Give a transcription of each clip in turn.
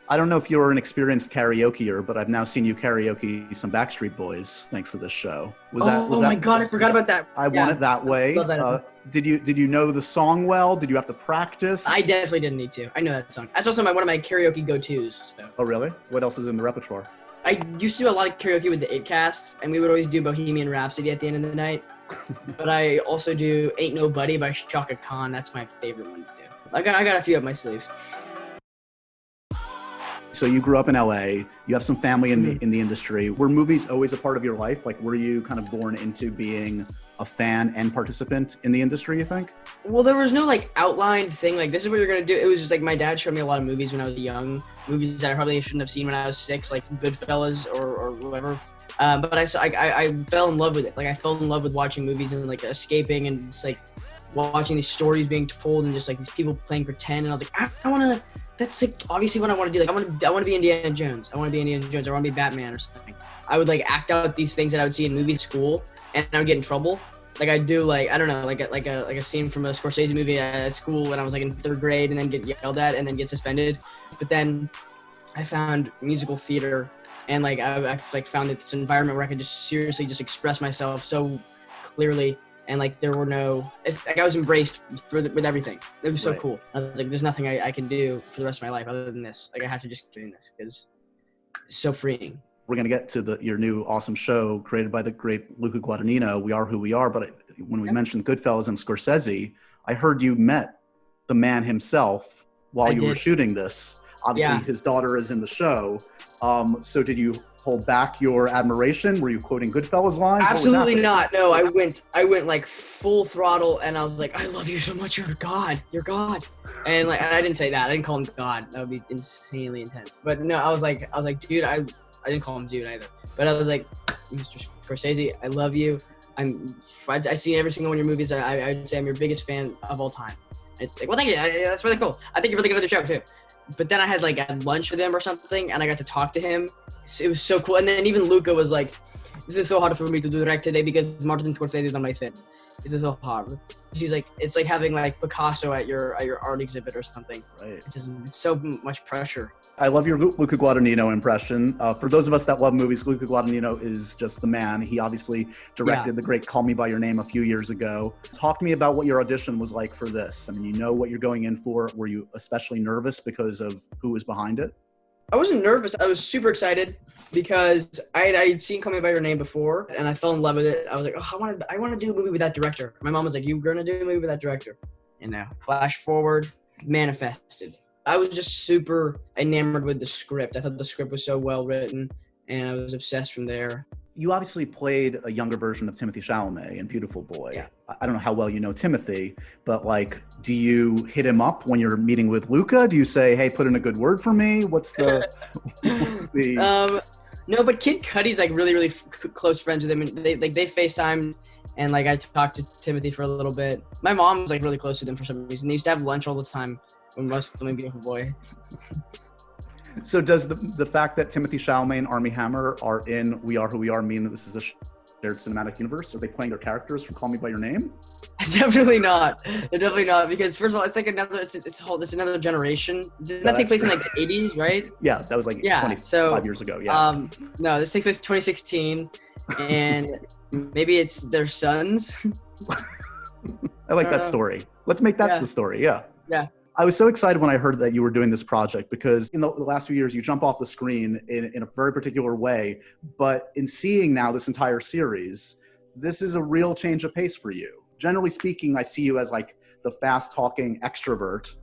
I don't know if you're an experienced karaokeer, but I've now seen you karaoke some Backstreet Boys thanks to this show. Oh my God, I forgot about that. I Want It That Way. Love that. Did you know the song well? Did you have to practice? I definitely didn't need to. I know that song. That's also one of my karaoke go-tos. So. Oh, really? What else is in the repertoire? I used to do a lot of karaoke with the It Cast, and we would always do Bohemian Rhapsody at the end of the night. But I also do Ain't Nobody by Shaka Khan. That's my favorite one to do. I got a few up my sleeve. So you grew up in LA, you have some family in the industry. Were movies always a part of your life? Like, were you kind of born into being a fan and participant in the industry, you think? Well, there was no like outlined thing, like this is what you're gonna do. It was just like my dad showed me a lot of movies when I was young, movies that I probably shouldn't have seen when I was 6, like Goodfellas or whatever. But I fell in love with it. Like I fell in love with watching movies and like escaping and just like watching these stories being told and just like these people playing pretend. And I was like, I want to. That's like obviously what I want to do. Like I want to be Indiana Jones. I want to be Indiana Jones. I want to be Batman or something. I would like act out these things that I would see in movie school, and I would get in trouble. Like I do, like I don't know, like a scene from a Scorsese movie at school when I was like in 3rd grade, and then get yelled at and then get suspended. But then I found musical theater. And like I like found this environment where I could just seriously just express myself so clearly, and like there were like I was embraced with everything. It was so cool. I was like, there's nothing I can do for the rest of my life other than this. Like I have to just keep doing this because it's so freeing. We're gonna get to your new awesome show created by the great Luca Guadagnino, We Are Who We Are. But when we mentioned Goodfellas and Scorsese, I heard you met the man himself while you were shooting this. Obviously, his daughter is in the show. So did you hold back your admiration? Were you quoting Goodfellas lines? Absolutely not. No, I went like full throttle, and I was like, I love you so much. You're God. You're God. And like, and I didn't say that. I didn't call him God. That would be insanely intense. But no, I was like, dude, I didn't call him dude either. But I was like, Mr. Scorsese, I love you. I see every single one of your movies. I'd say I'm your biggest fan of all time. It's like, well, thank you. That's really cool. I think you're really good at the show too. But then I had like a lunch with him or something, and I got to talk to him. It was so cool. And then even Luca was like, "This is so hard for me to do direct today because Martin Scorsese is on my set. It is so hard." She's like, "It's like having like Picasso at your art exhibit or something." Right. It's so much pressure. I love your Luca Guadagnino impression. For those of us that love movies, Luca Guadagnino is just the man. He obviously directed the great Call Me By Your Name a few years ago. Talk to me about what your audition was like for this. I mean, you know what you're going in for. Were you especially nervous because of who was behind it? I wasn't nervous. I was super excited because I'd seen Call Me By Your Name before, and I fell in love with it. I was like, oh, I want to do a movie with that director. My mom was like, you're going to do a movie with that director. And now, flash forward, manifested. I was just super enamored with the script. I thought the script was so well written, and I was obsessed from there. You obviously played a younger version of Timothée Chalamet in Beautiful Boy. Yeah. I don't know how well you know Timothée, but like, do you hit him up when you're meeting with Luca? Do you say, hey, put in a good word for me? What's the... No, but Kid Cudi's like really, really close friends with him. And they FaceTimed, and like I talked to Timothée for a little bit. My mom was like really close with him for some reason. They used to have lunch all the time when I was filming Beautiful Boy. So does the fact that Timothée Chalamet and Armie Hammer are in We Are Who We Are mean that this is a shared cinematic universe? Are they playing their characters from Call Me By Your Name? Definitely not. They're definitely not, because first of all, it's like it's another generation. Doesn't that take place in like the 80s, right? Yeah, that was like 25 years ago. Yeah. No, this takes place in 2016, and maybe it's their sons. I like that story. Let's make that the story. Yeah. Yeah. I was so excited when I heard that you were doing this project because in the last few years, you jump off the screen in a very particular way. But in seeing now this entire series, this is a real change of pace for you. Generally speaking, I see you as like the fast-talking extrovert.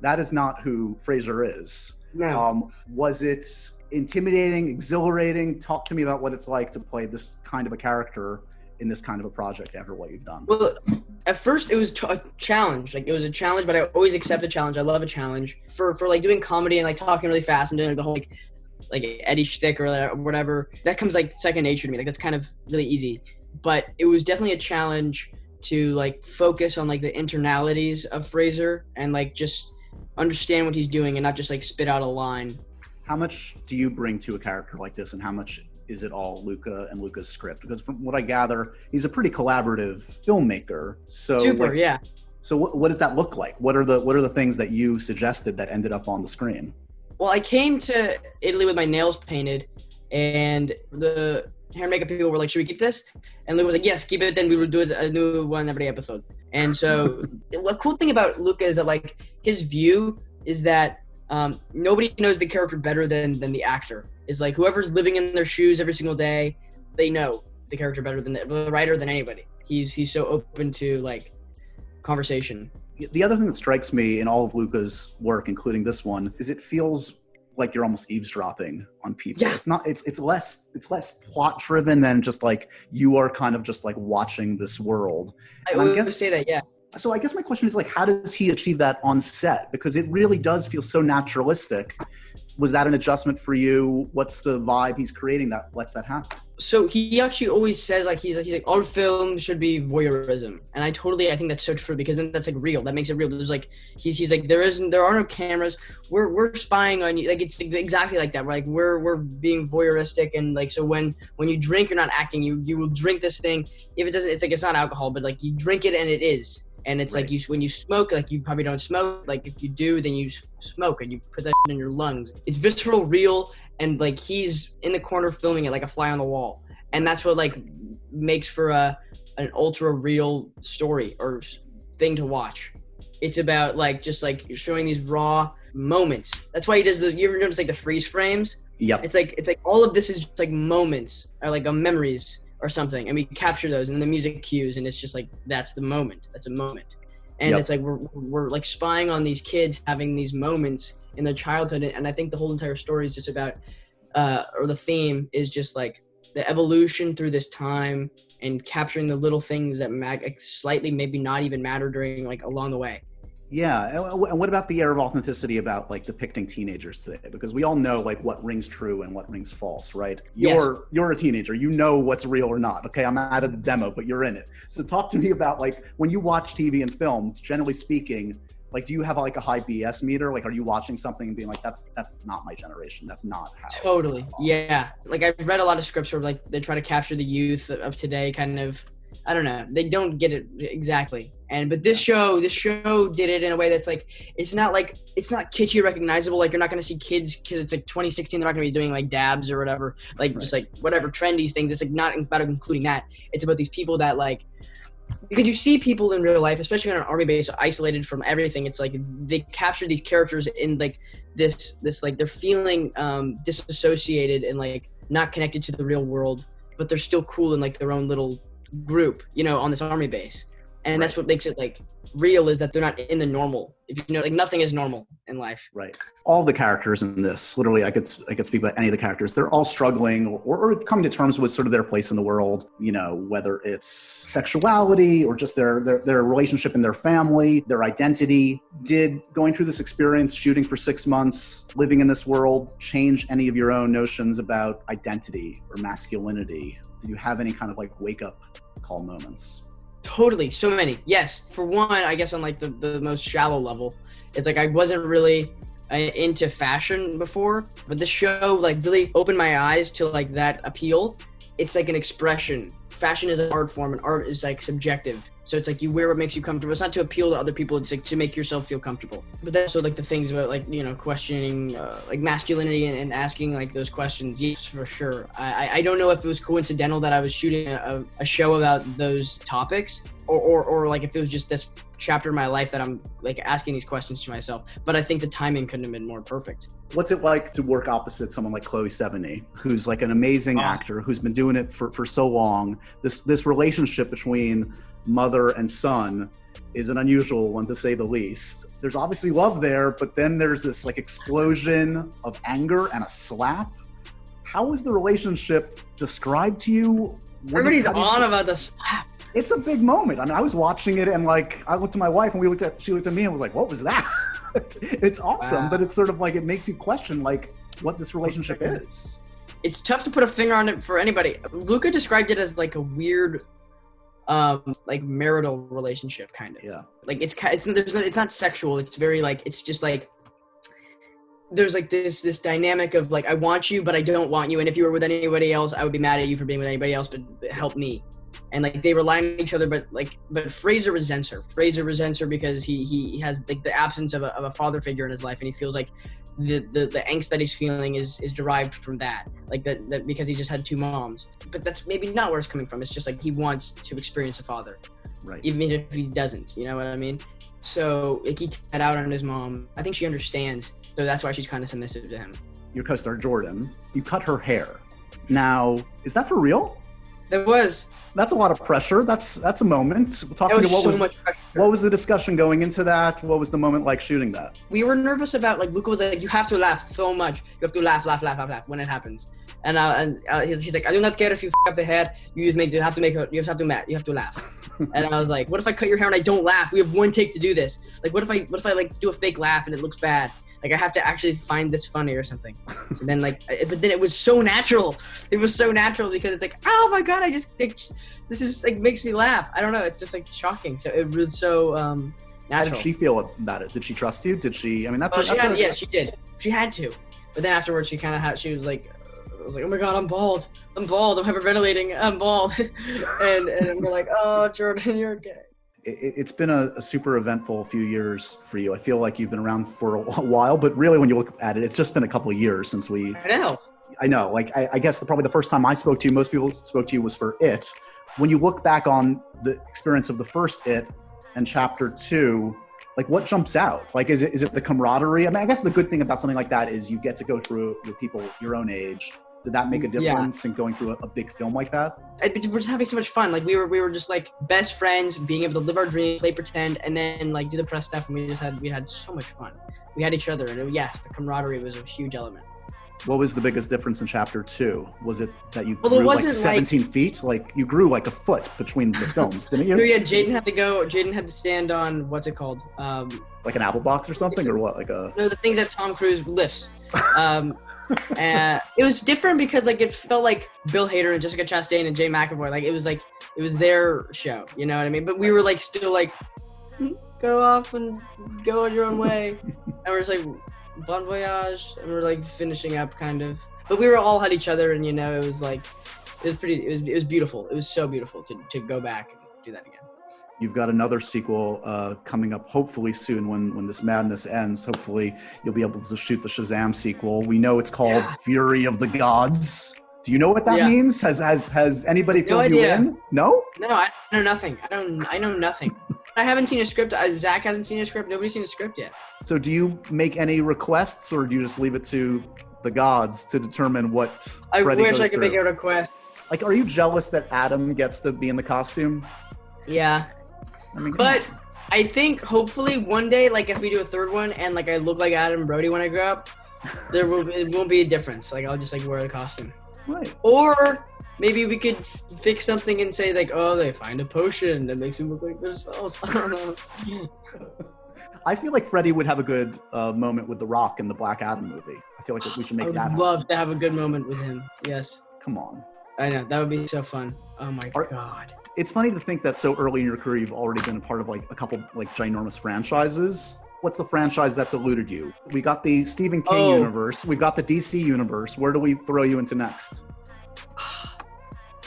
That is not who Fraser is. No. Was it intimidating, exhilarating? Talk to me about what it's like to play this kind of a character in this kind of a project after what you've done. Well, at first it was a challenge. Like it was a challenge, but I always accept a challenge. I love a challenge. For like doing comedy and like talking really fast and doing like, the whole like Eddie shtick or whatever, that comes like second nature to me. Like that's kind of really easy. But it was definitely a challenge to like focus on like the internalities of Fraser and like just understand what he's doing and not just like spit out a line. How much do you bring to a character like this, and how much is it all Luca and Luca's script? Because from what I gather, he's a pretty collaborative filmmaker. So super, yeah. So what does that look like? What are the things that you suggested that ended up on the screen? Well, I came to Italy with my nails painted, and the hair and makeup people were like, "Should we keep this?" And Luca was like, "Yes, keep it. Then we will do a new one every episode." And so, the cool thing about Luca is that like his view is that nobody knows the character better than the actor. Is like whoever's living in their shoes every single day, they know the character better than the writer than anybody. He's so open to like conversation. The other thing that strikes me in all of Luca's work, including this one, is it feels like you're almost eavesdropping on people. Yeah. It's less plot driven than just like you are kind of just like watching this world. I would say that, yeah. So I guess my question is like, how does he achieve that on set? Because it really does feel so naturalistic. Was that an adjustment for you? What's the vibe he's creating that lets that happen? So he actually always says like he's like all film should be voyeurism, and I think that's so true, because then that's like real. That makes it real. There's like he's like there are no cameras. We're spying on you. Like it's exactly like that. We're being voyeuristic, and like so when you drink, you're not acting. You will drink this thing. If it doesn't, it's like it's not alcohol, but like you drink it and it is. And it's right. Like when you smoke, like you probably don't smoke. Like if you do, then you smoke and you put that in your lungs. It's visceral, real, and like he's in the corner filming it like a fly on the wall. And that's what like makes for an ultra real story or thing to watch. It's about like just like showing these raw moments. That's why he does you ever notice like the freeze frames? Yep. It's like all of this is just like moments or like memories or something, and we capture those and the music cues, and it's just like that's a moment. And yep. It's like we're like spying on these kids having these moments in their childhood, and I think the whole entire story is just about or the theme is just like the evolution through this time and capturing the little things that slightly maybe not even matter during like along the way. Yeah, and what about the air of authenticity about like depicting teenagers today? Because we all know like what rings true and what rings false, right? You're a teenager, you know what's real or not. Okay, I'm out of the demo, but you're in it. So talk to me about like when you watch TV and film, generally speaking, like do you have like a high BS meter? Like are you watching something and being like, that's not my generation, that's not how. Totally, yeah. Like I've read a lot of scripts where like they try to capture the youth of today, kind of. I don't know. They don't get it exactly. But this show did it in a way that's like, it's not kitschy or recognizable. Like you're not going to see kids because it's like 2016. They're not going to be doing like dabs or whatever, like right. Just like whatever trendy things. It's like not about including that. It's about these people that like, because you see people in real life, especially on an army base, isolated from everything. It's like they capture these characters in like this like they're feeling disassociated and like not connected to the real world, but they're still cool in like their own little group, on this army base. And right. That's what makes it like real, is that they're not in the normal. If you know, like nothing is normal in life. Right. All the characters in this, literally, I could speak about any of the characters. They're all struggling or coming to terms with sort of their place in the world. Whether it's sexuality or just their relationship in their family, their identity. Did going through this experience, shooting for 6 months, living in this world, change any of your own notions about identity or masculinity? Did you have any kind of like wake up call moments? Totally, so many. Yes, for one, I guess on like the most shallow level, it's like I wasn't really into fashion before, but the show like really opened my eyes to like that appeal. It's like an expression. Fashion is an art form, and art is like subjective. So it's like you wear what makes you comfortable. It's not to appeal to other people. It's like to make yourself feel comfortable. But that's also like the things about like questioning like masculinity and asking like those questions. Yes, for sure. I don't know if it was coincidental that I was shooting a show about those topics, or like if it was just this chapter in my life that I'm like asking these questions to myself. But I think the timing couldn't have been more perfect. What's it like to work opposite someone like Chloe Sevigny, who's like an amazing actor, who's been doing it for so long? This relationship between mother and son is an unusual one, to say the least. There's obviously love there, but then there's this like explosion of anger and a slap. How was the relationship described to you? Everybody's on about the slap. It's a big moment. I mean, I was watching it and like I looked at my wife and she looked at me and was like, what was that? It's awesome, but it's sort of like it makes you question like what this relationship is. It's tough to put a finger on it for anybody. Luca described it as like a weird like marital relationship kind of. Yeah. Like it's not sexual. It's very like it's just like there's like this dynamic of like I want you but I don't want you, and if you were with anybody else I would be mad at you for being with anybody else, but help me. and like they rely on each other, but Fraser resents her. Fraser resents her because he has like the absence of a father figure in his life, and he feels like the angst that he's feeling is derived from that, like that because he just had two moms. But that's maybe not where it's coming from. It's just like he wants to experience a father, right? Even if he doesn't, you know what I mean? So like, he takes that out on his mom. I think she understands, so that's why she's kind of submissive to him. Your co-star Jordan, you cut her hair. Now, is that for real? It was. That's a lot of pressure. That's a moment. Talk to me. What was the discussion going into that? What was the moment like shooting that? We were nervous about, like, Luca was like, you have to laugh so much. You have to laugh when it happens. And he's like, I do not care if you f up the hair. You have to laugh. And I was like, what if I cut your hair and I don't laugh? We have one take to do this. Like, what if I like do a fake laugh and it looks bad? Like, I have to actually find this funny or something. So then, like, but then it was so natural. It was so natural because it's like, oh my God, this is like makes me laugh. I don't know. It's just like shocking. So it was so natural. How did she feel about it? Did she trust you? Did she? I mean, yeah, she did. She had to. But then afterwards, she was like, oh my God, I'm bald. I'm hyperventilating. I'm bald. and we're like, oh, Jordan, you're okay. It's been a super eventful few years for you. I feel like you've been around for a while, but really when you look at it, it's just been a couple of years since I know. Like, I guess probably the first time I spoke to you, most people spoke to you was for It. When you look back on the experience of the first It and chapter 2, like what jumps out? Like, is it the camaraderie? I mean, I guess the good thing about something like that is you get to go through with people your own age. Did that make a difference in going through a big film like that? We're just having so much fun. Like we were just like best friends, being able to live our dream, play pretend, and then like do the press stuff. And we had so much fun. We had each other, and the camaraderie was a huge element. What was the biggest difference in chapter 2? Was it that you grew like 17 feet? Like you grew like a foot between the films, didn't you? Yeah, Jaden had to stand on, what's it called? Like an apple box or something, or what? No, the things that Tom Cruise lifts. And it was different because like it felt like Bill Hader and Jessica Chastain and Jay McAvoy. Like it was their show, you know what I mean? But we were like still like, go off and go on your own way. And we're just like, bon voyage, and we're like finishing up kind of. But we all had each other, and you know, it was beautiful. It was so beautiful to go back and do that again. You've got another sequel coming up hopefully soon when this madness ends. Hopefully you'll be able to shoot the Shazam sequel. We know it's called Fury of the Gods. Do you know what that means? Has anybody filled you in? No? No, I know nothing. I know nothing. I haven't seen a script. Zach hasn't seen a script. Nobody's seen a script yet. So do you make any requests, or do you just leave it to the gods to determine what Freddy goes through? I wish I could make a request. Like, are you jealous that Adam gets to be in the costume? Yeah. I mean, but I think hopefully one day, like if we do a third one and like I look like Adam Brody when I grow up, it won't be a difference. Like I'll just like wear the costume. Right. Or maybe we could fix something and say like, oh, they find a potion that makes him look like themselves. I don't know. I feel like Freddy would have a good moment with The Rock in the Black Adam movie. I feel like we should make that happen. I would love to have a good moment with him. Yes. Come on. I know. That would be so fun. Oh my God. It's funny to think that so early in your career, you've already been a part of like a couple like ginormous franchises. What's the franchise that's eluded you? We got the Stephen King universe. We've got the DC universe. Where do we throw you into next?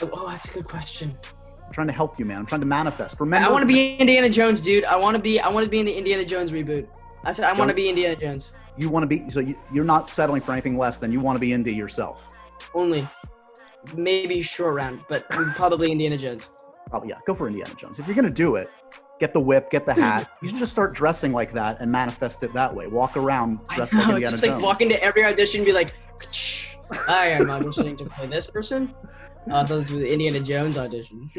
Oh, that's a good question. I'm trying to help you, man. I'm trying to manifest. Remember, I want to be Indiana Jones, dude. I want to be in the Indiana Jones reboot. I said I want to be Indiana Jones. You want to be, so you're not settling for anything less than you want to be Indy yourself. Only. Maybe short round, but probably Indiana Jones. Oh yeah, go for Indiana Jones. If you're gonna do it, get the whip, get the hat. You should just start dressing like that and manifest it that way. Walk around dressed like Indiana Jones. Just like walk into every audition and be like, I am auditioning to play this person. Those were the Indiana Jones audition.